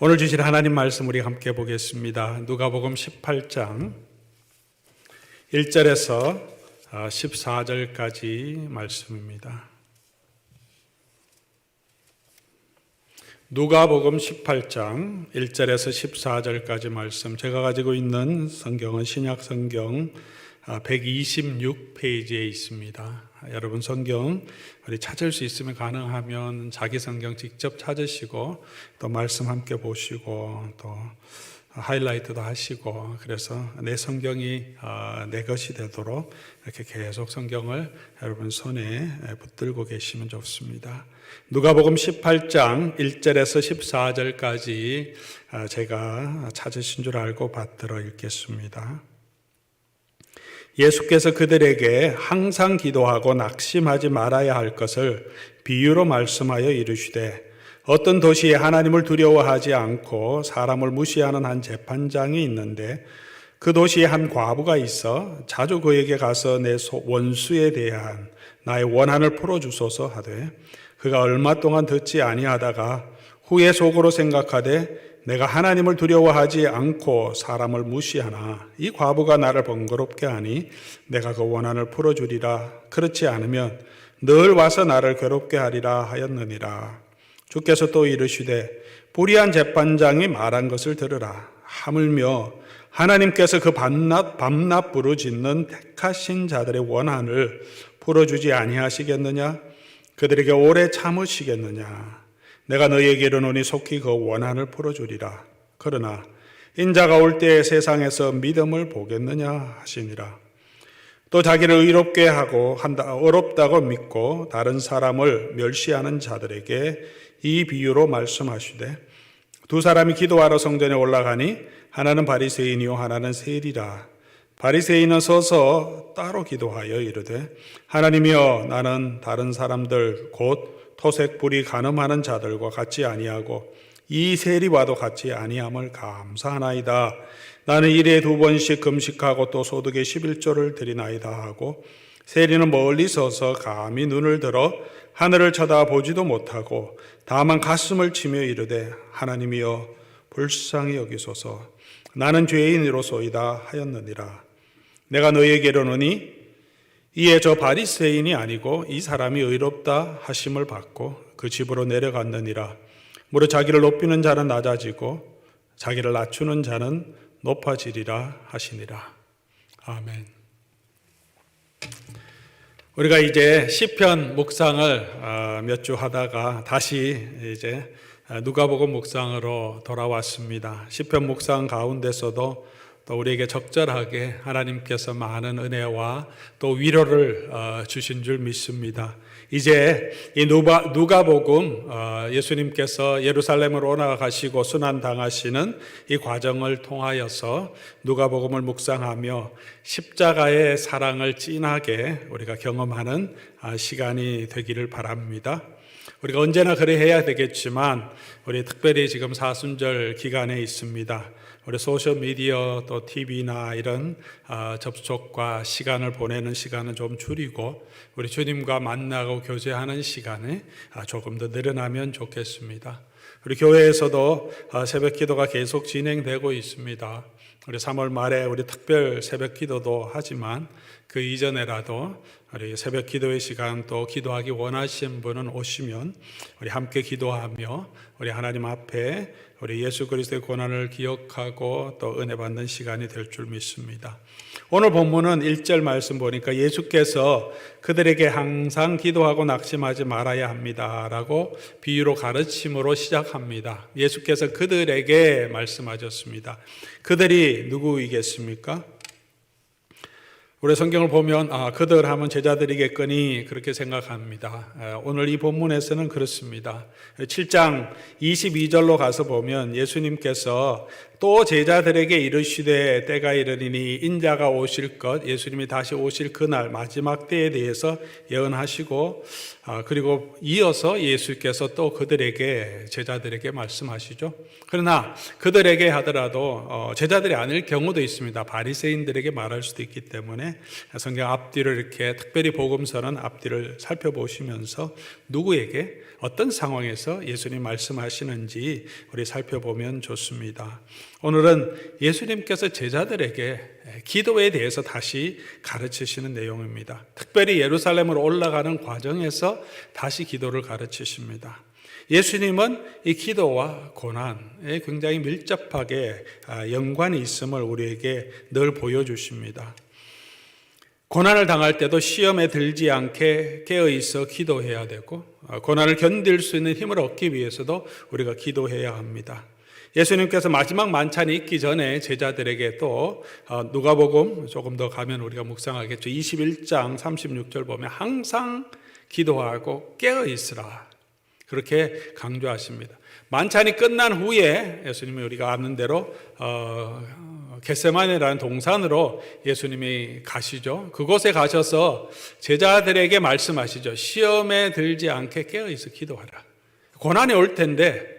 오늘 주실 하나님 말씀 우리 함께 보겠습니다. 누가복음 18장 1절에서 14절까지 말씀입니다. 누가복음 18장 1절에서 14절까지 말씀, 제가 가지고 있는 성경은 신약 성경 126페이지에 있습니다. 여러분 성경 우리 찾을 수 있으면 가능하면 자기 성경 직접 찾으시고 또 말씀 함께 보시고 또 하이라이트도 하시고, 그래서 내 성경이 내 것이 되도록 이렇게 계속 성경을 여러분 손에 붙들고 계시면 좋습니다. 누가복음 18장 1절에서 14절까지 제가 찾으신 줄 알고 받들어 읽겠습니다. 예수께서 그들에게 항상 기도하고 낙심하지 말아야 할 것을 비유로 말씀하여 이르시되, 어떤 도시에 하나님을 두려워하지 않고 사람을 무시하는 한 재판장이 있는데, 그 도시에 한 과부가 있어 자주 그에게 가서 내 원수에 대한 나의 원한을 풀어주소서 하되, 그가 얼마 동안 듣지 아니하다가 후에 속으로 생각하되 내가 하나님을 두려워하지 않고 사람을 무시하나 이 과부가 나를 번거롭게 하니 내가 그 원한을 풀어주리라. 그렇지 않으면 늘 와서 나를 괴롭게 하리라 하였느니라. 주께서 또 이르시되, 불의한 재판장이 말한 것을 들으라. 하물며 하나님께서 그 밤낮 부르짖는 택하신 자들의 원한을 풀어주지 아니하시겠느냐? 그들에게 오래 참으시겠느냐? 내가 너희에게 이르노니 속히 그 원한을 풀어주리라. 그러나 인자가 올 때에 세상에서 믿음을 보겠느냐 하시니라. 또 자기를 의롭게 하고 어렵다고 믿고 다른 사람을 멸시하는 자들에게 이 비유로 말씀하시되, 두 사람이 기도하러 성전에 올라가니 하나는 바리새인이요 하나는 세리라. 바리새인은 서서 따로 기도하여 이르되, 하나님이여, 나는 다른 사람들 곧 토색 불이 간음하는 자들과 같이 아니하고 이 세리와도 같이 아니함을 감사하나이다. 나는 일에 2번씩 금식하고 또 소득의 11조를 드리나이다 하고, 세리는 멀리 서서 감히 눈을 들어 하늘을 쳐다보지도 못하고 다만 가슴을 치며 이르되, 하나님이여 불쌍히 여기소서, 나는 죄인이로소이다 하였느니라. 내가 너희에게 이르노니 이에 저 바리새인이 아니고 이 사람이 의롭다 하심을 받고 그 집으로 내려갔느니라. 무릇 자기를 높이는 자는 낮아지고 자기를 낮추는 자는 높아지리라 하시니라. 아멘. 우리가 이제 시편 묵상을 몇 주 하다가 다시 이제 누가복음 묵상으로 돌아왔습니다. 시편 묵상 가운데서도 또 우리에게 적절하게 하나님께서 많은 은혜와 또 위로를 주신 줄 믿습니다. 이제 이 누가복음, 예수님께서 예루살렘으로 올라가시고 순환당하시는 이 과정을 통하여서 누가복음을 묵상하며 십자가의 사랑을 진하게 우리가 경험하는 시간이 되기를 바랍니다. 우리가 언제나 그래 해야 되겠지만 우리 특별히 지금 사순절 기간에 있습니다. 우리 소셜미디어 또 TV나 이런 접촉과 시간을 보내는 시간은 좀 줄이고 우리 주님과 만나고 교제하는 시간에 조금 더 늘어나면 좋겠습니다. 우리 교회에서도 새벽 기도가 계속 진행되고 있습니다. 우리 3월 말에 우리 특별 새벽 기도도 하지만 그 이전에라도 우리 새벽 기도의 시간 또 기도하기 원하시는 분은 오시면 우리 함께 기도하며 우리 하나님 앞에 우리 예수 그리스도의 고난을 기억하고 또 은혜 받는 시간이 될 줄 믿습니다. 오늘 본문은 1절 말씀 보니까 예수께서 그들에게 항상 기도하고 낙심하지 말아야 합니다 라고 비유로 가르침으로 시작합니다. 예수께서 그들에게 말씀하셨습니다. 그들이 누구이겠습니까? 우리 성경을 보면 그들 하면 제자들이겠거니 그렇게 생각합니다. 오늘 이 본문에서는 그렇습니다. 7장 22절로 가서 보면 예수님께서 또 제자들에게 이르시되 때가 이르리니 인자가 오실 것, 예수님이 다시 오실 그날 마지막 때에 대해서 예언하시고, 그리고 이어서 예수께서 또 그들에게, 제자들에게 말씀하시죠. 그러나 그들에게 하더라도 제자들이 아닐 경우도 있습니다. 바리새인들에게 말할 수도 있기 때문에 성경 앞뒤를 이렇게 특별히 복음서는 앞뒤를 살펴보시면서 누구에게 어떤 상황에서 예수님 말씀하시는지 우리 살펴보면 좋습니다. 오늘은 예수님께서 제자들에게 기도에 대해서 다시 가르치시는 내용입니다. 특별히 예루살렘으로 올라가는 과정에서 다시 기도를 가르치십니다. 예수님은 이 기도와 고난에 굉장히 밀접하게 연관이 있음을 우리에게 늘 보여주십니다. 고난을 당할 때도 시험에 들지 않게 깨어있어 기도해야 되고, 고난을 견딜 수 있는 힘을 얻기 위해서도 우리가 기도해야 합니다. 예수님께서 마지막 만찬이 있기 전에 제자들에게 또 누가복음 조금 더 가면 우리가 묵상하겠죠. 21장 36절 보면 항상 기도하고 깨어있으라, 그렇게 강조하십니다. 만찬이 끝난 후에 예수님이 우리가 아는 대로 겟세마네라는 동산으로 예수님이 가시죠. 그곳에 가셔서 제자들에게 말씀하시죠. 시험에 들지 않게 깨어있어 기도하라. 고난이 올 텐데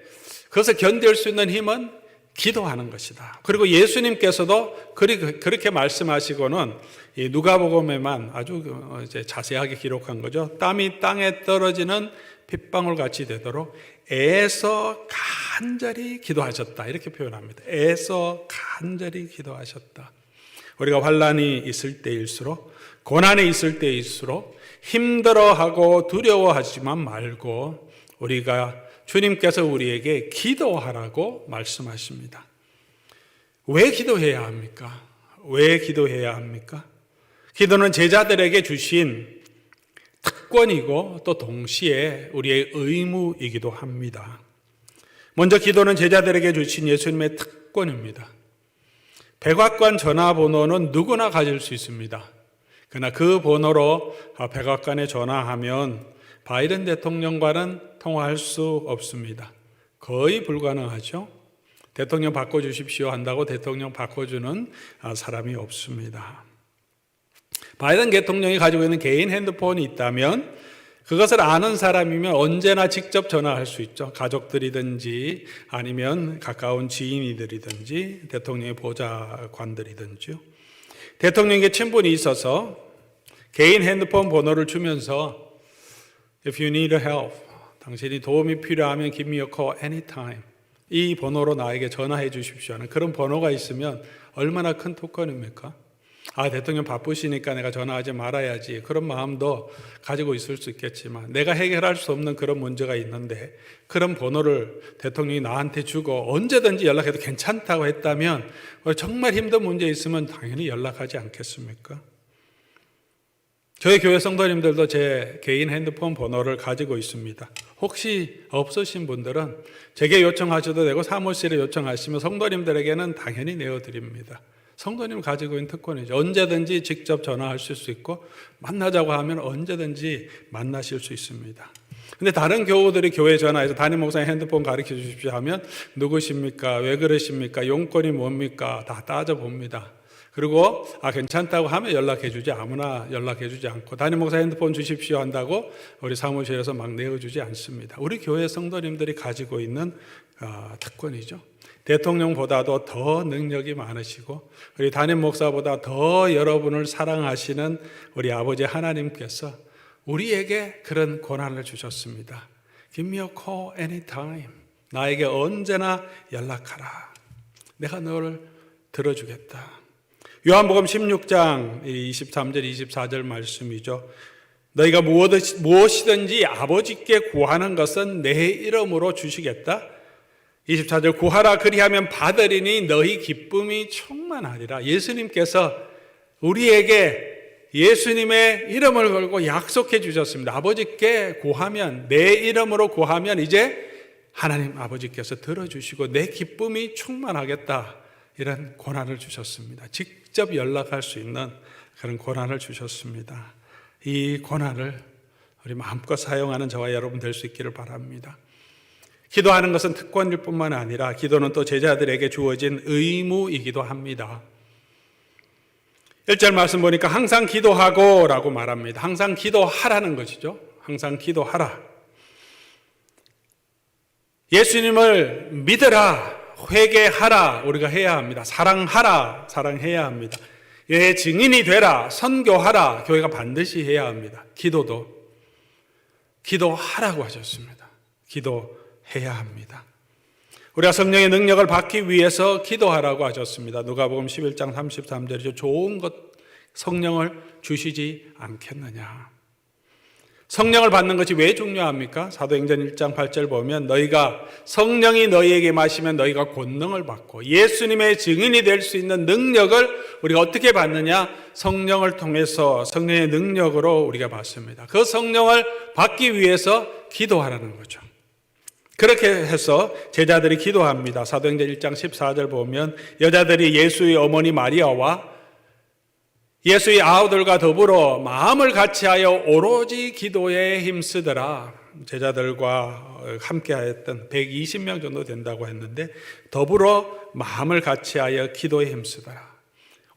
그것을 견딜 수 있는 힘은 기도하는 것이다. 그리고 예수님께서도 그렇게 말씀하시고는 이 누가복음에만 아주 이제 자세하게 기록한 거죠. 땀이 땅에 떨어지는 핏방울 같이 되도록 애써 간절히 기도하셨다, 이렇게 표현합니다. 애써 간절히 기도하셨다. 우리가 환난이 있을 때일수록, 고난이 있을 때일수록 힘들어하고 두려워하지만 말고 우리가 주님께서 우리에게 기도하라고 말씀하십니다. 왜 기도해야 합니까? 왜 기도해야 합니까? 기도는 제자들에게 주신 특권이고 또 동시에 우리의 의무이기도 합니다. 먼저 기도는 제자들에게 주신 예수님의 특권입니다. 백악관 전화번호는 누구나 가질 수 있습니다. 그러나 그 번호로 백악관에 전화하면 바이든 대통령과는 통화할 수 없습니다. 거의 불가능하죠. 대통령 바꿔주십시오 한다고 대통령 바꿔주는 사람이 없습니다. 바이든 대통령이 가지고 있는 개인 핸드폰이 있다면 그것을 아는 사람이면 언제나 직접 전화할 수 있죠. 가족들이든지 아니면 가까운 지인이들이든지 대통령의 보좌관들이든지요. 대통령에게 친분이 있어서 개인 핸드폰 번호를 주면서 If you need help, 당신이 도움이 필요하면 give me a call anytime. 이 번호로 나에게 전화해 주십시오 하는 그런 번호가 있으면 얼마나 큰 특권입니까? 대통령 바쁘시니까 내가 전화하지 말아야지, 그런 마음도 가지고 있을 수 있겠지만 내가 해결할 수 없는 그런 문제가 있는데 그런 번호를 대통령이 나한테 주고 언제든지 연락해도 괜찮다고 했다면 정말 힘든 문제 있으면 당연히 연락하지 않겠습니까? 저희 교회 성도님들도 제 개인 핸드폰 번호를 가지고 있습니다. 혹시 없으신 분들은 제게 요청하셔도 되고 사무실에 요청하시면 성도님들에게는 당연히 내어드립니다. 성도님 가지고 있는 특권이죠. 언제든지 직접 전화하실 수 있고 만나자고 하면 언제든지 만나실 수 있습니다. 근데 다른 교우들이 교회 전화해서 담임 목사님 핸드폰 가르쳐 주십시오 하면 누구십니까? 왜 그러십니까? 용건이 뭡니까? 다 따져봅니다. 그리고 괜찮다고 하면 연락해 주지, 아무나 연락해 주지 않고 담임 목사 핸드폰 주십시오 한다고 우리 사무실에서 막 내어주지 않습니다. 우리 교회 성도님들이 가지고 있는 특권이죠. 대통령보다도 더 능력이 많으시고 우리 담임 목사보다 더 여러분을 사랑하시는 우리 아버지 하나님께서 우리에게 그런 권한을 주셨습니다. Give me a call anytime. 나에게 언제나 연락하라. 내가 너를 들어주겠다. 요한복음 16장 23절 24절 말씀이죠. 너희가 무엇이든지 아버지께 구하는 것은 내 이름으로 주시겠다. 24절 구하라 그리하면 받으리니 너희 기쁨이 충만하리라. 예수님께서 우리에게 예수님의 이름을 걸고 약속해 주셨습니다. 아버지께 구하면, 내 이름으로 구하면 이제 하나님 아버지께서 들어주시고 내 기쁨이 충만하겠다. 이런 권한을 주셨습니다. 직접 연락할 수 있는 그런 권한을 주셨습니다. 이 권한을 우리 마음껏 사용하는 저와 여러분 될 수 있기를 바랍니다. 기도하는 것은 특권일 뿐만 아니라 기도는 또 제자들에게 주어진 의무이기도 합니다. 1절 말씀 보니까 항상 기도하고 라고 말합니다. 항상 기도하라는 것이죠. 항상 기도하라. 예수님을 믿으라, 회개하라 우리가 해야 합니다. 사랑하라, 사랑해야 합니다. 예, 증인이 되라, 선교하라, 교회가 반드시 해야 합니다. 기도도 기도하라고 하셨습니다. 기도해야 합니다. 우리가 성령의 능력을 받기 위해서 기도하라고 하셨습니다. 누가복음 11장 33절이죠. 좋은 것 성령을 주시지 않겠느냐. 성령을 받는 것이 왜 중요합니까? 사도행전 1장 8절 보면 너희가 성령이 너희에게 마시면 너희가 권능을 받고 예수님의 증인이 될 수 있는 능력을 우리가 어떻게 받느냐? 성령을 통해서 성령의 능력으로 우리가 받습니다. 그 성령을 받기 위해서 기도하라는 거죠. 그렇게 해서 제자들이 기도합니다. 사도행전 1장 14절 보면 여자들이 예수의 어머니 마리아와 예수의 아우들과 더불어 마음을 같이하여 오로지 기도에 힘쓰더라. 제자들과 함께 하였던 120명 정도 된다고 했는데 더불어 마음을 같이하여 기도에 힘쓰더라.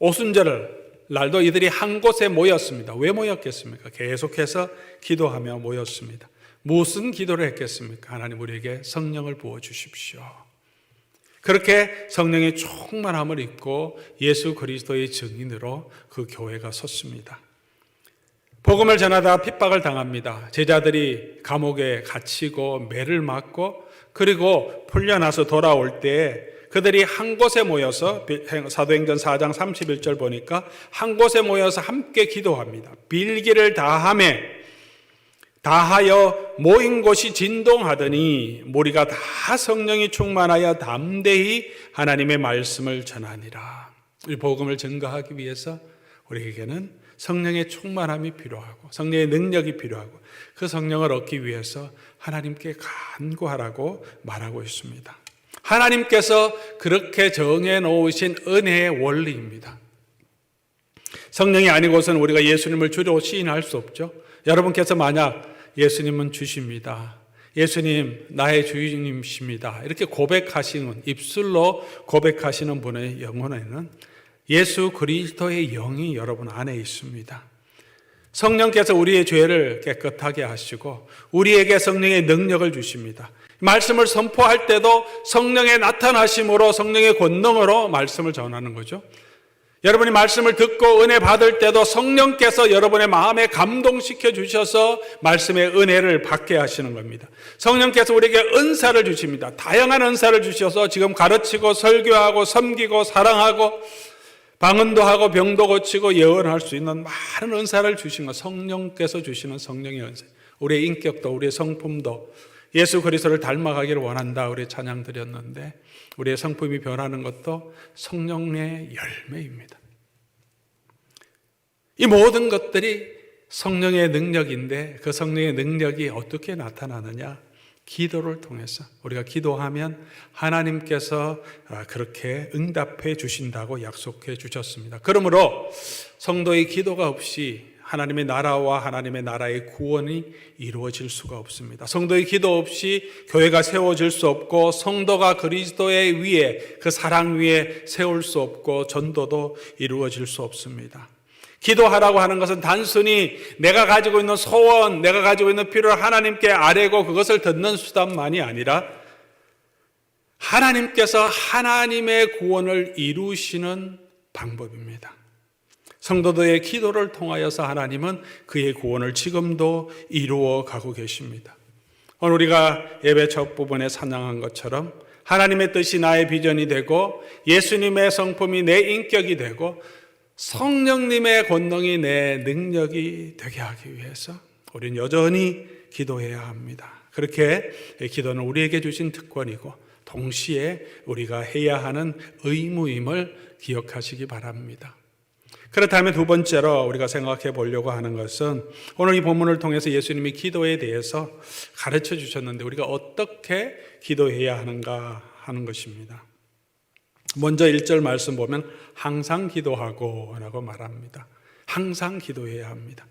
오순절 날도 이들이 한 곳에 모였습니다. 왜 모였겠습니까? 계속해서 기도하며 모였습니다. 무슨 기도를 했겠습니까? 하나님 우리에게 성령을 부어주십시오. 그렇게 성령의 충만함을 입고 예수 그리스도의 증인으로 그 교회가 섰습니다. 복음을 전하다 핍박을 당합니다. 제자들이 감옥에 갇히고 매를 맞고 그리고 풀려나서 돌아올 때 그들이 한 곳에 모여서 사도행전 4장 31절 보니까 한 곳에 모여서 함께 기도합니다. 빌기를 다하여 모인 곳이 진동하더니 무리가 다 성령이 충만하여 담대히 하나님의 말씀을 전하니라. 이 복음을 증거하기 위해서 우리에게는 성령의 충만함이 필요하고 성령의 능력이 필요하고 그 성령을 얻기 위해서 하나님께 간구하라고 말하고 있습니다. 하나님께서 그렇게 정해 놓으신 은혜의 원리입니다. 성령이 아니고서는 우리가 예수님을 주로 시인할 수 없죠. 여러분께서 만약 예수님은 주십니다. 예수님 나의 주인님이십니다. 이렇게 고백하시는 입술로 고백하시는 분의 영혼에는 예수 그리스도의 영이 여러분 안에 있습니다. 성령께서 우리의 죄를 깨끗하게 하시고 우리에게 성령의 능력을 주십니다. 말씀을 선포할 때도 성령의 나타나심으로 성령의 권능으로 말씀을 전하는 거죠. 여러분이 말씀을 듣고 은혜 받을 때도 성령께서 여러분의 마음에 감동시켜 주셔서 말씀의 은혜를 받게 하시는 겁니다. 성령께서 우리에게 은사를 주십니다. 다양한 은사를 주셔서 지금 가르치고 설교하고 섬기고 사랑하고 방언도 하고 병도 고치고 예언할 수 있는 많은 은사를 주신 것, 성령께서 주시는 성령의 은사. 우리의 인격도 우리의 성품도 예수 그리스도를 닮아가기를 원한다 우리 찬양 드렸는데 우리의 성품이 변하는 것도 성령의 열매입니다. 이 모든 것들이 성령의 능력인데 그 성령의 능력이 어떻게 나타나느냐? 기도를 통해서 우리가 기도하면 하나님께서 그렇게 응답해 주신다고 약속해 주셨습니다. 그러므로 성도의 기도가 없이 하나님의 나라와 하나님의 나라의 구원이 이루어질 수가 없습니다. 성도의 기도 없이 교회가 세워질 수 없고 성도가 그리스도의 위에 그 사랑 위에 세울 수 없고 전도도 이루어질 수 없습니다. 기도하라고 하는 것은 단순히 내가 가지고 있는 소원, 내가 가지고 있는 필요를 하나님께 아뢰고 그것을 듣는 수단만이 아니라 하나님께서 하나님의 구원을 이루시는 방법입니다. 성도들의 기도를 통하여서 하나님은 그의 구원을 지금도 이루어 가고 계십니다. 오늘 우리가 예배 첫 부분에 찬양한 것처럼 하나님의 뜻이 나의 비전이 되고 예수님의 성품이 내 인격이 되고 성령님의 권능이 내 능력이 되게 하기 위해서 우리는 여전히 기도해야 합니다. 그렇게 기도는 우리에게 주신 특권이고 동시에 우리가 해야 하는 의무임을 기억하시기 바랍니다. 그렇다면 두 번째로 우리가 생각해 보려고 하는 것은 오늘 이 본문을 통해서 예수님이 기도에 대해서 가르쳐 주셨는데 우리가 어떻게 기도해야 하는가 하는 것입니다. 먼저 1절 말씀 보면 항상 기도하고 라고 말합니다. 항상 기도해야 합니다.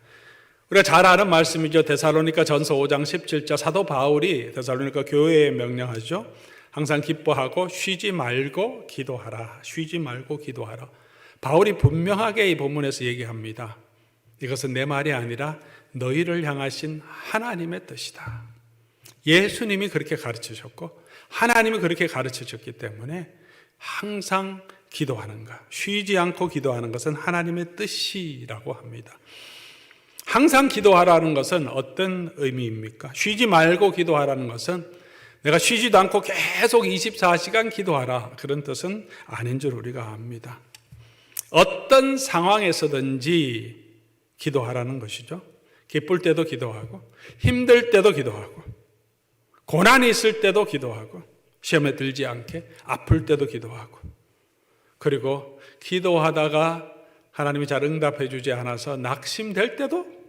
우리가 잘 아는 말씀이죠. 데살로니가 전서 5장 17절 사도 바울이 데살로니가 교회에 명령하죠. 항상 기뻐하고 쉬지 말고 기도하라. 쉬지 말고 기도하라. 바울이 분명하게 이 본문에서 얘기합니다. 이것은 내 말이 아니라 너희를 향하신 하나님의 뜻이다. 예수님이 그렇게 가르치셨고 하나님이 그렇게 가르치셨기 때문에 항상 기도하는 것, 쉬지 않고 기도하는 것은 하나님의 뜻이라고 합니다. 항상 기도하라는 것은 어떤 의미입니까? 쉬지 말고 기도하라는 것은 내가 쉬지도 않고 계속 24시간 기도하라, 그런 뜻은 아닌 줄 우리가 압니다. 어떤 상황에서든지 기도하라는 것이죠. 기쁠 때도 기도하고 힘들 때도 기도하고 고난이 있을 때도 기도하고 시험에 들지 않게 아플 때도 기도하고, 그리고 기도하다가 하나님이 잘 응답해 주지 않아서 낙심될 때도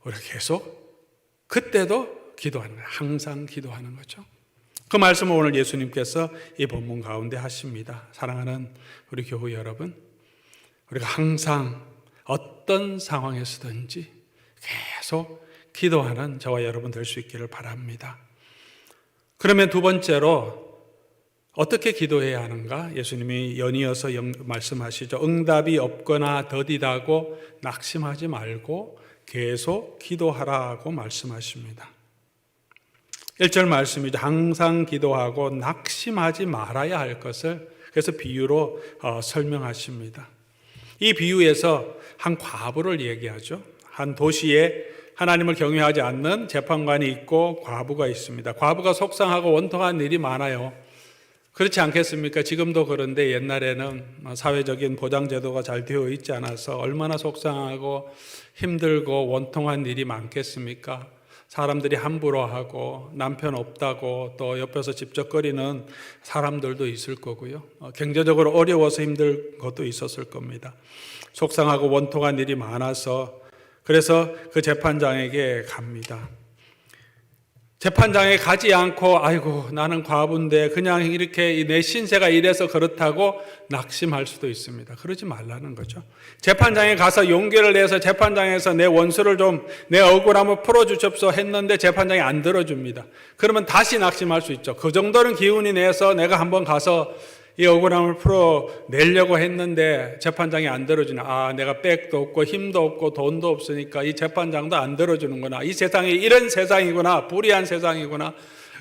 우리가 계속 그때도 기도하는 거예요. 항상 기도하는 거죠. 그 말씀을 오늘 예수님께서 이 본문 가운데 하십니다. 사랑하는 우리 교우 여러분, 우리가 항상 어떤 상황에서든지 계속 기도하는 저와 여러분 될 수 있기를 바랍니다. 그러면 두 번째로 어떻게 기도해야 하는가? 예수님이 연이어서 말씀하시죠. 응답이 없거나 더디다고 낙심하지 말고 계속 기도하라고 말씀하십니다. 1절 말씀이죠. 항상 기도하고 낙심하지 말아야 할 것을 그래서 비유로 설명하십니다. 이 비유에서 한 과부를 얘기하죠. 한 도시에 하나님을 경외하지 않는 재판관이 있고 과부가 있습니다. 과부가 속상하고 원통한 일이 많아요. 그렇지 않겠습니까? 지금도 그런데 옛날에는 사회적인 보장제도가 잘 되어 있지 않아서 얼마나 속상하고 힘들고 원통한 일이 많겠습니까? 사람들이 함부로 하고 남편 없다고 또 옆에서 집적거리는 사람들도 있을 거고요. 경제적으로 어려워서 힘들 것도 있었을 겁니다. 속상하고 원통한 일이 많아서 그래서 그 재판장에게 갑니다. 재판장에 가지 않고 아이고 나는 과부인데 그냥 이렇게 내 신세가 이래서 그렇다고 낙심할 수도 있습니다. 그러지 말라는 거죠. 재판장에 가서 용기를 내서 재판장에서 내 원수를 좀 내 억울함을 풀어주십시오 했는데 재판장이 안 들어줍니다. 그러면 다시 낙심할 수 있죠. 그 정도는 기운이 내서 내가 한번 가서 이 억울함을 풀어내려고 했는데 재판장이 안 들어주나. 아, 내가 백도 없고 힘도 없고 돈도 없으니까 이 재판장도 안 들어주는구나. 이 세상이 이런 세상이구나. 불의한 세상이구나.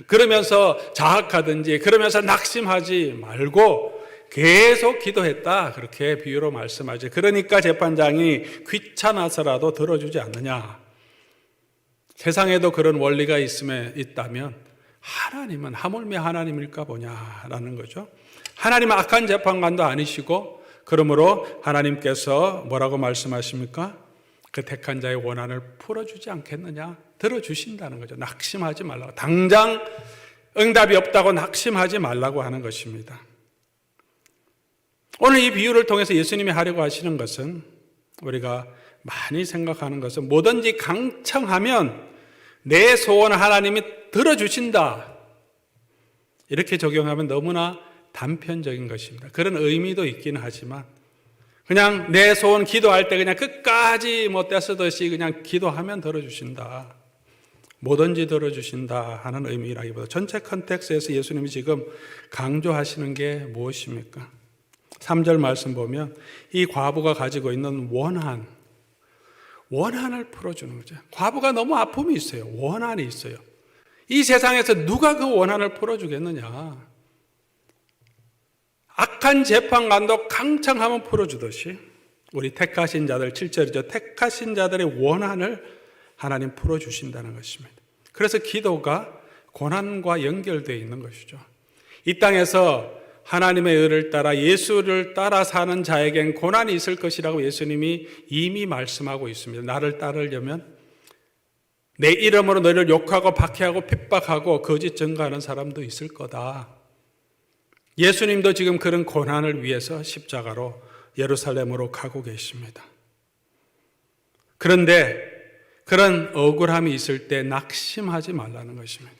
그러면서 자학하든지 그러면서 낙심하지 말고 계속 기도했다. 그렇게 비유로 말씀하죠. 그러니까 재판장이 귀찮아서라도 들어주지 않느냐. 세상에도 그런 원리가 있다면 하나님은 하물며 하나님일까 보냐라는 거죠. 하나님은 악한 재판관도 아니시고 그러므로 하나님께서 뭐라고 말씀하십니까? 그 택한 자의 원한을 풀어주지 않겠느냐? 들어주신다는 거죠. 낙심하지 말라고. 당장 응답이 없다고 낙심하지 말라고 하는 것입니다. 오늘 이 비유를 통해서 예수님이 하려고 하시는 것은 우리가 많이 생각하는 것은 뭐든지 강청하면 내 소원을 하나님이 들어주신다. 이렇게 적용하면 너무나 단편적인 것입니다. 그런 의미도 있기는 하지만 그냥 내 소원 기도할 때 그냥 끝까지 뭐 떼쓰듯이 그냥 기도하면 들어주신다. 뭐든지 들어주신다 하는 의미라기보다 전체 컨텍스트에서 예수님이 지금 강조하시는 게 무엇입니까? 3절 말씀 보면 이 과부가 가지고 있는 원한을 풀어주는 거죠. 과부가 너무 아픔이 있어요. 원한이 있어요. 이 세상에서 누가 그 원한을 풀어주겠느냐? 악한 재판관도 강청하면 풀어주듯이 우리 택하신 자들 7절이죠. 택하신 자들의 원한을 하나님 풀어주신다는 것입니다. 그래서 기도가 고난과 연결되어 있는 것이죠. 이 땅에서 하나님의 의를 따라 예수를 따라 사는 자에겐 고난이 있을 것이라고 예수님이 이미 말씀하고 있습니다. 나를 따르려면 내 이름으로 너희를 욕하고 박해하고 핍박하고 거짓 증거하는 사람도 있을 거다. 예수님도 지금 그런 고난을 위해서 십자가로 예루살렘으로 가고 계십니다. 그런데 그런 억울함이 있을 때 낙심하지 말라는 것입니다.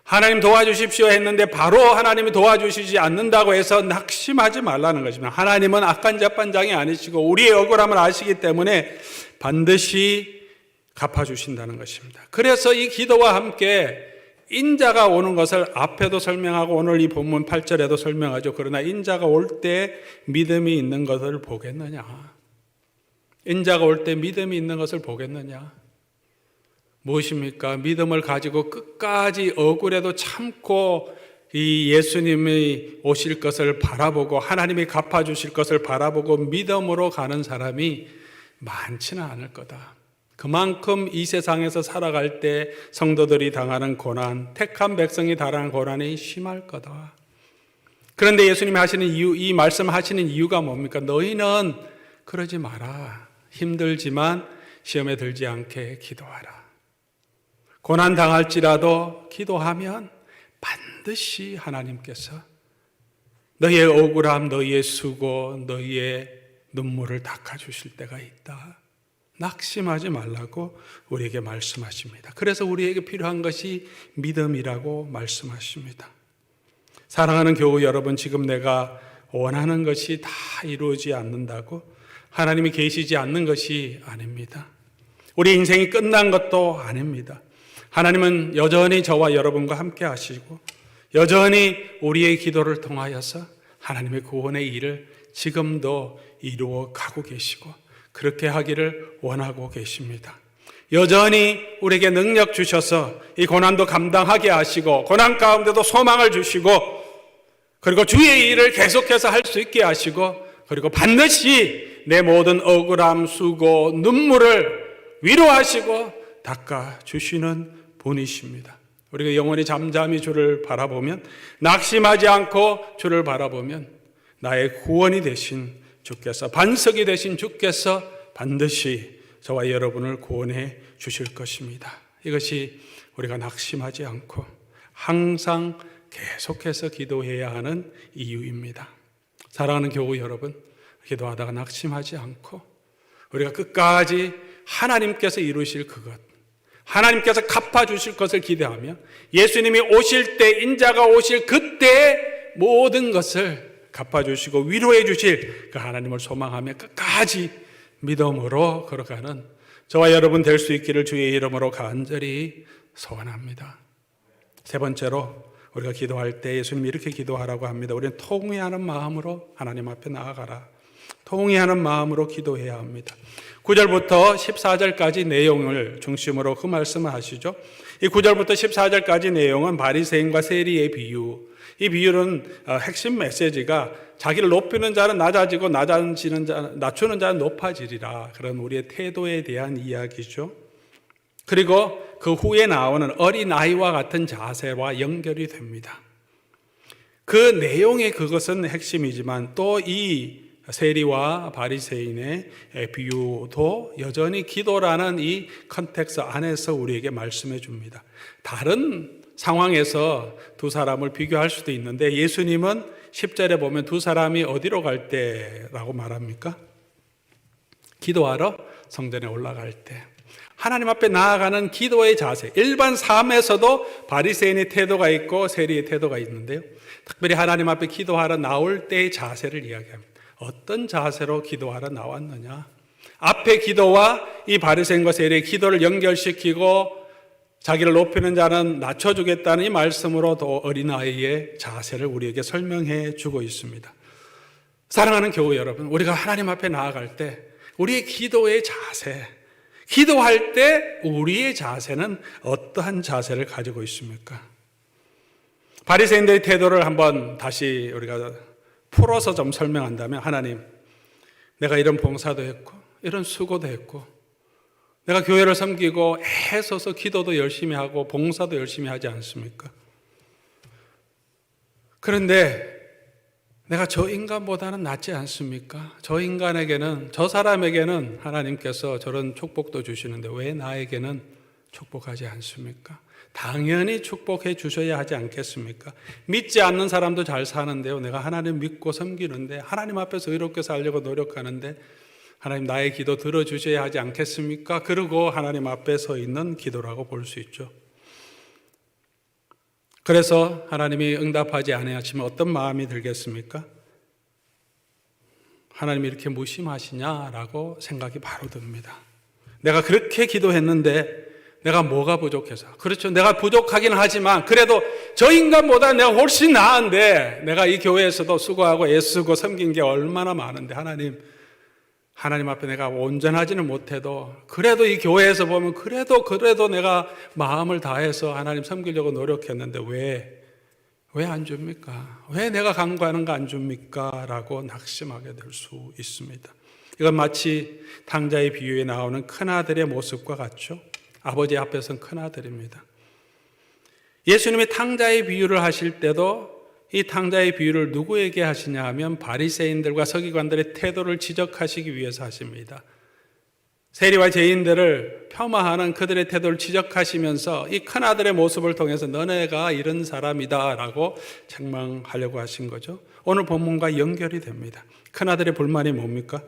하나님 도와주십시오 했는데 바로 하나님이 도와주시지 않는다고 해서 낙심하지 말라는 것입니다. 하나님은 악한 재판장이 아니시고 우리의 억울함을 아시기 때문에 반드시 갚아주신다는 것입니다. 그래서 이 기도와 함께 인자가 오는 것을 앞에도 설명하고 오늘 이 본문 8절에도 설명하죠. 그러나 인자가 올 때 믿음이 있는 것을 보겠느냐? 인자가 올 때 믿음이 있는 것을 보겠느냐? 무엇입니까? 믿음을 가지고 끝까지 억울해도 참고 이 예수님이 오실 것을 바라보고 하나님이 갚아주실 것을 바라보고 믿음으로 가는 사람이 많지는 않을 거다. 그만큼 이 세상에서 살아갈 때 성도들이 당하는 고난, 택한 백성이 당하는 고난이 심할 거다. 그런데 예수님이 하시는 이유, 이 말씀하시는 이유가 뭡니까? 너희는 그러지 마라. 힘들지만 시험에 들지 않게 기도하라. 고난 당할지라도 기도하면 반드시 하나님께서 너희의 억울함, 너희의 수고, 너희의 눈물을 닦아주실 때가 있다. 낙심하지 말라고 우리에게 말씀하십니다. 그래서 우리에게 필요한 것이 믿음이라고 말씀하십니다. 사랑하는 교우 여러분, 지금 내가 원하는 것이 다 이루어지지 않는다고 하나님이 계시지 않는 것이 아닙니다. 우리 인생이 끝난 것도 아닙니다. 하나님은 여전히 저와 여러분과 함께 하시고 여전히 우리의 기도를 통하여서 하나님의 구원의 일을 지금도 이루어 가고 계시고 그렇게 하기를 원하고 계십니다. 여전히 우리에게 능력 주셔서 이 고난도 감당하게 하시고 고난 가운데도 소망을 주시고 그리고 주의 일을 계속해서 할 수 있게 하시고 그리고 반드시 내 모든 억울함, 수고, 눈물을 위로하시고 닦아주시는 분이십니다. 우리가 영원히 잠잠히 주를 바라보면 낙심하지 않고 주를 바라보면 나의 구원이 되신 주께서 반석이 되신 주께서 반드시 저와 여러분을 구원해 주실 것입니다. 이것이 우리가 낙심하지 않고 항상 계속해서 기도해야 하는 이유입니다. 사랑하는 교우 여러분, 기도하다가 낙심하지 않고 우리가 끝까지 하나님께서 이루실 그것, 하나님께서 갚아주실 것을 기대하며 예수님이 오실 때, 인자가 오실 그때 모든 것을 갚아주시고 위로해 주실 그 하나님을 소망하며 끝까지 믿음으로 걸어가는 저와 여러분 될 수 있기를 주의 이름으로 간절히 소원합니다. 세 번째로 우리가 기도할 때 예수님이 이렇게 기도하라고 합니다. 우리는 통회하는 마음으로 하나님 앞에 나아가라. 통회하는 마음으로 기도해야 합니다. 9절부터 14절까지 내용을 중심으로 그 말씀을 하시죠. 이 9절부터 14절까지 내용은 바리새인과 세리의 비유. 이 비유는 핵심 메시지가 자기를 높이는 자는 낮아지고 낮추는 자는 높아지리라. 그런 우리의 태도에 대한 이야기죠. 그리고 그 후에 나오는 어린아이와 같은 자세와 연결이 됩니다. 그 내용의 그것은 핵심이지만 또 이 세리와 바리새인의 비유도 여전히 기도라는 이 컨텍스트 안에서 우리에게 말씀해 줍니다. 다른 상황에서 두 사람을 비교할 수도 있는데 예수님은 10절에 보면 두 사람이 어디로 갈 때라고 말합니까? 기도하러 성전에 올라갈 때. 하나님 앞에 나아가는 기도의 자세. 일반 삶에서도 바리새인의 태도가 있고 세리의 태도가 있는데요. 특별히 하나님 앞에 기도하러 나올 때의 자세를 이야기합니다. 어떤 자세로 기도하러 나왔느냐? 앞에 기도와 이 바리새인과 세리의 기도를 연결시키고 자기를 높이는 자는 낮춰주겠다는 이 말씀으로 또 어린아이의 자세를 우리에게 설명해 주고 있습니다. 사랑하는 교우 여러분, 우리가 하나님 앞에 나아갈 때 우리의 기도의 자세, 기도할 때 우리의 자세는 어떠한 자세를 가지고 있습니까? 바리새인들의 태도를 한번 다시 우리가 풀어서 좀 설명한다면, 하나님, 내가 이런 봉사도 했고 이런 수고도 했고 내가 교회를 섬기고 애써서 기도도 열심히 하고 봉사도 열심히 하지 않습니까? 그런데 내가 저 인간보다는 낫지 않습니까? 저 인간에게는, 저 사람에게는 하나님께서 저런 축복도 주시는데 왜 나에게는 축복하지 않습니까? 당연히 축복해 주셔야 하지 않겠습니까? 믿지 않는 사람도 잘 사는데요. 내가 하나님 믿고 섬기는데, 하나님 앞에서 의롭게 살려고 노력하는데 하나님 나의 기도 들어주셔야 하지 않겠습니까? 그리고 하나님 앞에 서 있는 기도라고 볼 수 있죠. 그래서 하나님이 응답하지 아니하시면 어떤 마음이 들겠습니까? 하나님이 이렇게 무심하시냐라고 생각이 바로 듭니다. 내가 그렇게 기도했는데 내가 뭐가 부족해서. 그렇죠. 내가 부족하긴 하지만 그래도 저 인간보다 내가 훨씬 나은데 내가 이 교회에서도 수고하고 애쓰고 섬긴 게 얼마나 많은데 하나님 앞에 내가 온전하지는 못해도 그래도 이 교회에서 보면 그래도 내가 마음을 다해서 하나님 섬기려고 노력했는데 왜 안 줍니까? 왜 내가 간구하는 거 안 줍니까? 라고 낙심하게 될 수 있습니다. 이건 마치 탕자의 비유에 나오는 큰아들의 모습과 같죠. 아버지 앞에서는 큰아들입니다. 예수님이 탕자의 비유를 하실 때도 이 탕자의 비유를 누구에게 하시냐 하면 바리새인들과 서기관들의 태도를 지적하시기 위해서 하십니다. 세리와 죄인들을 폄하하는 그들의 태도를 지적하시면서 이 큰아들의 모습을 통해서 너네가 이런 사람이다 라고 책망하려고 하신 거죠. 오늘 본문과 연결이 됩니다. 큰아들의 불만이 뭡니까?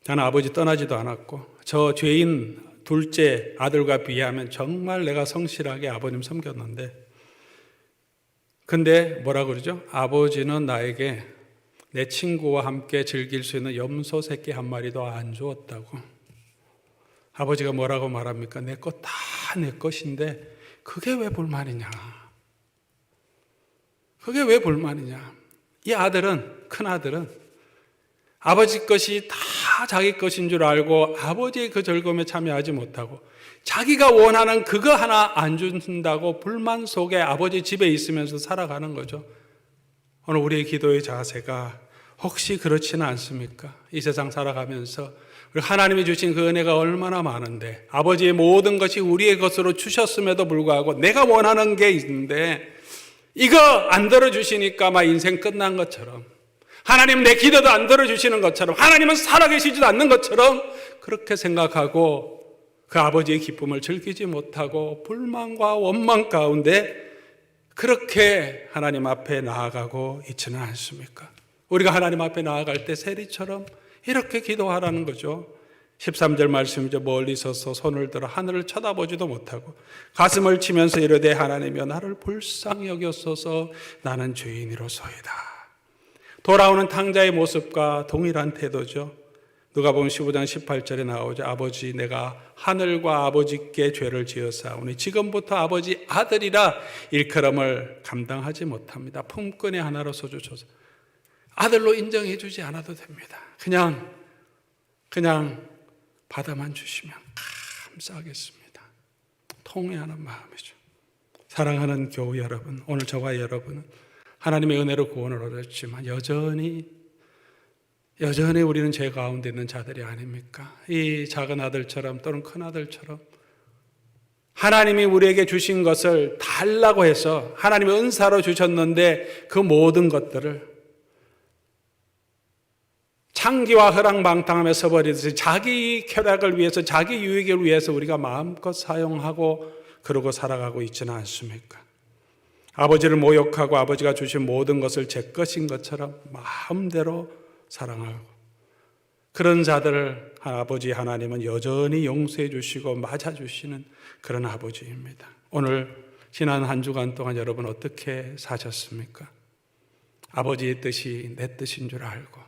나는 아버지 떠나지도 않았고 저 죄인 둘째 아들과 비하면 정말 내가 성실하게 아버님 섬겼는데 근데 뭐라 그러죠? 아버지는 나에게 내 친구와 함께 즐길 수 있는 염소 새끼 한 마리도 안 주었다고. 아버지가 뭐라고 말합니까? 내 것 다 내 것인데 그게 왜 불만이냐? 그게 왜 불만이냐? 이 아들은, 큰 아들은 아버지 것이 다 자기 것인 줄 알고 아버지의 그 즐거움에 참여하지 못하고 자기가 원하는 그거 하나 안 준다고 불만 속에 아버지 집에 있으면서 살아가는 거죠. 오늘 우리의 기도의 자세가 혹시 그렇지는 않습니까? 이 세상 살아가면서 하나님이 주신 그 은혜가 얼마나 많은데 아버지의 모든 것이 우리의 것으로 주셨음에도 불구하고 내가 원하는 게 있는데 이거 안 들어주시니까 막 인생 끝난 것처럼 하나님 내 기도도 안 들어주시는 것처럼 하나님은 살아계시지도 않는 것처럼 그렇게 생각하고 그 아버지의 기쁨을 즐기지 못하고 불만과 원망 가운데 그렇게 하나님 앞에 나아가고 있지는 않습니까? 우리가 하나님 앞에 나아갈 때 세리처럼 이렇게 기도하라는 거죠. 13절 말씀이죠. 멀리 서서 손을 들어 하늘을 쳐다보지도 못하고 가슴을 치면서 이르되 하나님이여 나를 불쌍히 여겼소서 나는 죄인이로소이다. 돌아오는 탕자의 모습과 동일한 태도죠. 누가복음 15장 18절에 나오죠. 아버지 내가 하늘과 아버지께 죄를 지었사오니 지금부터 아버지 아들이라 일컬음을 감당하지 못합니다. 품꾼의 하나로 주소서. 아들로 인정해 주지 않아도 됩니다. 그냥 받아만 주시면 감사하겠습니다. 통회하는 마음이죠. 사랑하는 교우 여러분, 오늘 저와 여러분은 하나님의 은혜로 구원을 얻었지만 여전히 우리는 죄 가운데 있는 자들이 아닙니까? 이 작은 아들처럼 또는 큰 아들처럼 하나님이 우리에게 주신 것을 달라고 해서 하나님의 은사로 주셨는데 그 모든 것들을 창기와 허랑방탕하며 써버리듯이 자기 쾌락을 위해서 자기 유익을 위해서 우리가 마음껏 사용하고 그러고 살아가고 있지는 않습니까? 아버지를 모욕하고 아버지가 주신 모든 것을 제 것인 것처럼 마음대로 사랑하고 그런 자들을 아버지 하나님은 여전히 용서해 주시고 맞아주시는 그런 아버지입니다. 오늘 지난 한 주간 동안 여러분 어떻게 사셨습니까? 아버지의 뜻이 내 뜻인 줄 알고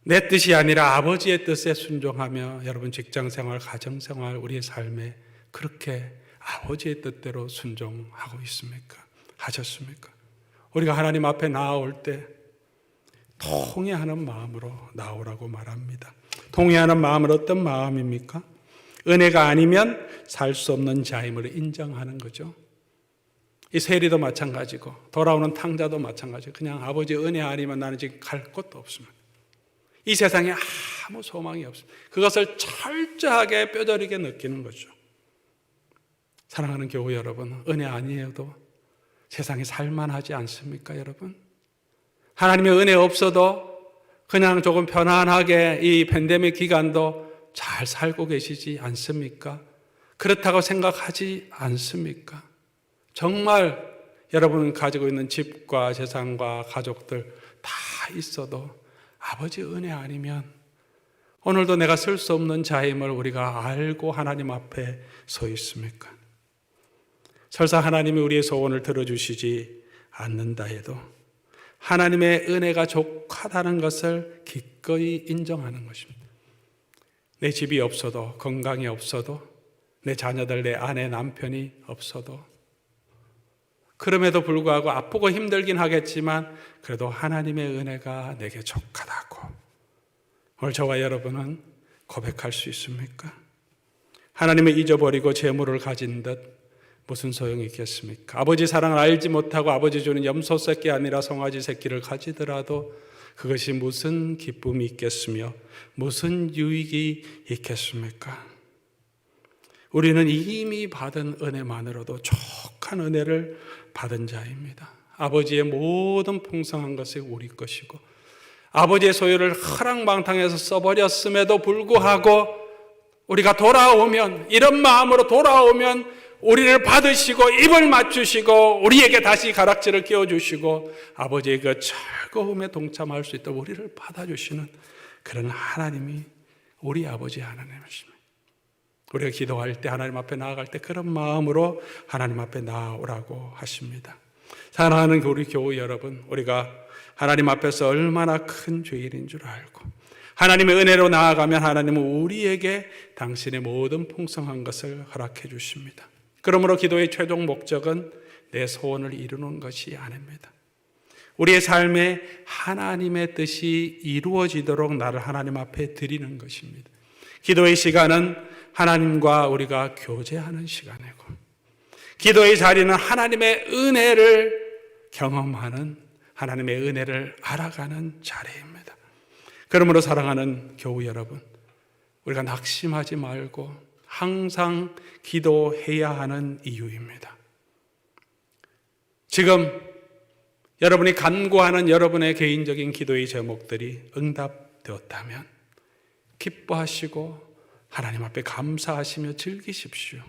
내 뜻이 아니라 아버지의 뜻에 순종하며 여러분 직장생활, 가정생활, 우리의 삶에 그렇게 아버지의 뜻대로 순종하고 있습니까? 하셨습니까? 우리가 하나님 앞에 나아올 때 통회하는 마음으로 나오라고 말합니다. 통회하는 마음은 어떤 마음입니까? 은혜가 아니면 살 수 없는 자임을 인정하는 거죠. 이 세리도 마찬가지고 돌아오는 탕자도 마찬가지고 그냥 아버지 은혜 아니면 나는 지금 갈 곳도 없습니다. 이 세상에 아무 소망이 없습니다. 그것을 철저하게 뼈저리게 느끼는 거죠. 사랑하는 교우 여러분, 은혜 아니어도 세상에 살만하지 않습니까, 여러분? 하나님의 은혜 없어도 그냥 조금 편안하게 이 팬데믹 기간도 잘 살고 계시지 않습니까? 그렇다고 생각하지 않습니까? 정말 여러분 가지고 있는 집과 재산과 가족들 다 있어도 아버지 은혜 아니면 오늘도 내가 쓸 수 없는 자임을 우리가 알고 하나님 앞에 서 있습니까? 설사 하나님이 우리의 소원을 들어주시지 않는다 해도 하나님의 은혜가 족하다는 것을 기꺼이 인정하는 것입니다. 내 집이 없어도, 건강이 없어도, 내 자녀들, 내 아내, 남편이 없어도, 그럼에도 불구하고 아프고 힘들긴 하겠지만 그래도 하나님의 은혜가 내게 족하다고 오늘 저와 여러분은 고백할 수 있습니까? 하나님을 잊어버리고 재물을 가진 듯 무슨 소용이 있겠습니까? 아버지 사랑을 알지 못하고 아버지 주는 염소 새끼 아니라 송아지 새끼를 가지더라도 그것이 무슨 기쁨이 있겠으며 무슨 유익이 있겠습니까? 우리는 이미 받은 은혜만으로도 족한 은혜를 받은 자입니다. 아버지의 모든 풍성한 것이 우리 것이고 아버지의 소유를 허랑방탕해서 써버렸음에도 불구하고 우리가 돌아오면, 이런 마음으로 돌아오면 우리를 받으시고 입을 맞추시고 우리에게 다시 가락지를 끼워주시고 아버지의 그 즐거움에 동참할 수 있도록 우리를 받아주시는 그런 하나님이 우리 아버지 하나님이십니다. 우리가 기도할 때, 하나님 앞에 나아갈 때 그런 마음으로 하나님 앞에 나아오라고 하십니다. 사랑하는 우리 교우 여러분, 우리가 하나님 앞에서 얼마나 큰 죄인인 줄 알고 하나님의 은혜로 나아가면 하나님은 우리에게 당신의 모든 풍성한 것을 허락해 주십니다. 그러므로 기도의 최종 목적은 내 소원을 이루는 것이 아닙니다. 우리의 삶에 하나님의 뜻이 이루어지도록 나를 하나님 앞에 드리는 것입니다. 기도의 시간은 하나님과 우리가 교제하는 시간이고 기도의 자리는 하나님의 은혜를 경험하는, 하나님의 은혜를 알아가는 자리입니다. 그러므로 사랑하는 교우 여러분, 우리가 낙심하지 말고 항상 기도해야 하는 이유입니다. 지금 여러분이 간구하는 여러분의 개인적인 기도의 제목들이 응답되었다면 기뻐하시고 하나님 앞에 감사하시며 즐기십시오.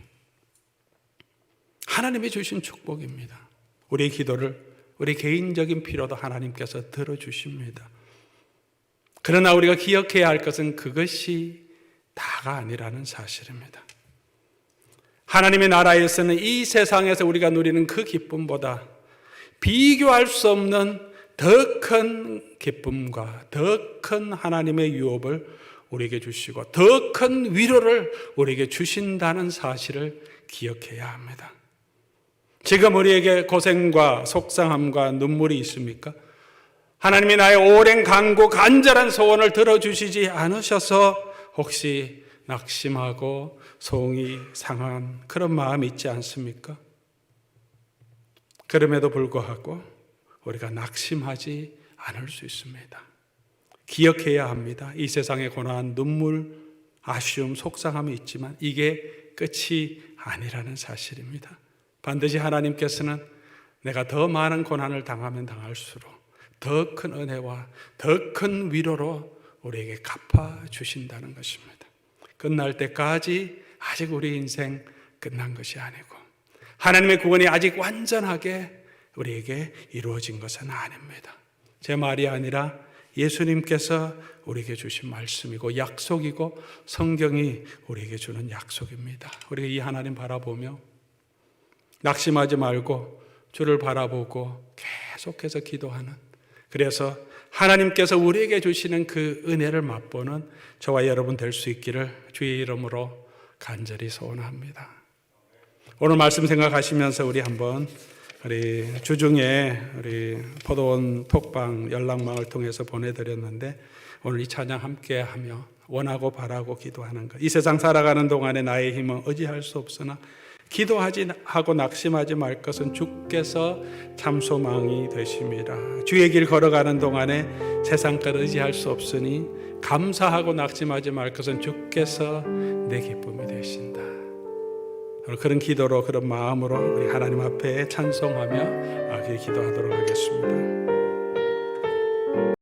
하나님이 주신 축복입니다. 우리의 기도를, 우리 개인적인 필요도 하나님께서 들어주십니다. 그러나 우리가 기억해야 할 것은 그것이 다가 아니라는 사실입니다. 하나님의 나라에서는 이 세상에서 우리가 누리는 그 기쁨보다 비교할 수 없는 더 큰 기쁨과 더 큰 하나님의 유업을 우리에게 주시고 더 큰 위로를 우리에게 주신다는 사실을 기억해야 합니다. 지금 우리에게 고생과 속상함과 눈물이 있습니까? 하나님이 나의 오랜 간구, 간절한 소원을 들어주시지 않으셔서 혹시 낙심하고 소응이 상한 그런 마음이 있지 않습니까? 그럼에도 불구하고 우리가 낙심하지 않을 수 있습니다. 기억해야 합니다. 이 세상의 고난, 눈물, 아쉬움, 속상함이 있지만 이게 끝이 아니라는 사실입니다. 반드시 하나님께서는 내가 더 많은 고난을 당하면 당할수록 더 큰 은혜와 더 큰 위로로 우리에게 갚아주신다는 것입니다. 끝날 때까지 아직 우리 인생 끝난 것이 아니고 하나님의 구원이 아직 완전하게 우리에게 이루어진 것은 아닙니다. 제 말이 아니라 예수님께서 우리에게 주신 말씀이고 약속이고 성경이 우리에게 주는 약속입니다. 우리가 이 하나님 바라보며 낙심하지 말고 주를 바라보고 계속해서 기도하는, 그래서 하나님께서 우리에게 주시는 그 은혜를 맛보는 저와 여러분 될 수 있기를 주의 이름으로 간절히 소원합니다. 오늘 말씀 생각하시면서 우리 한번 우리 주중에 우리 포도원 톡방 연락망을 통해서 보내드렸는데 오늘 이 찬양 함께 하며 원하고 바라고 기도하는 것. 이 세상 살아가는 동안에 나의 힘은 의지할 수 없으나 기도하지 하고 낙심하지 말 것은 주께서 참 소망이 되심이라. 주의 길 걸어가는 동안에 세상 것 의지할 수 없으니 감사하고 낙심하지 말 것은 주께서 내 기쁨이 되신다. 그런 기도로, 그런 마음으로 우리 하나님 앞에 찬송하며 기도하도록 하겠습니다.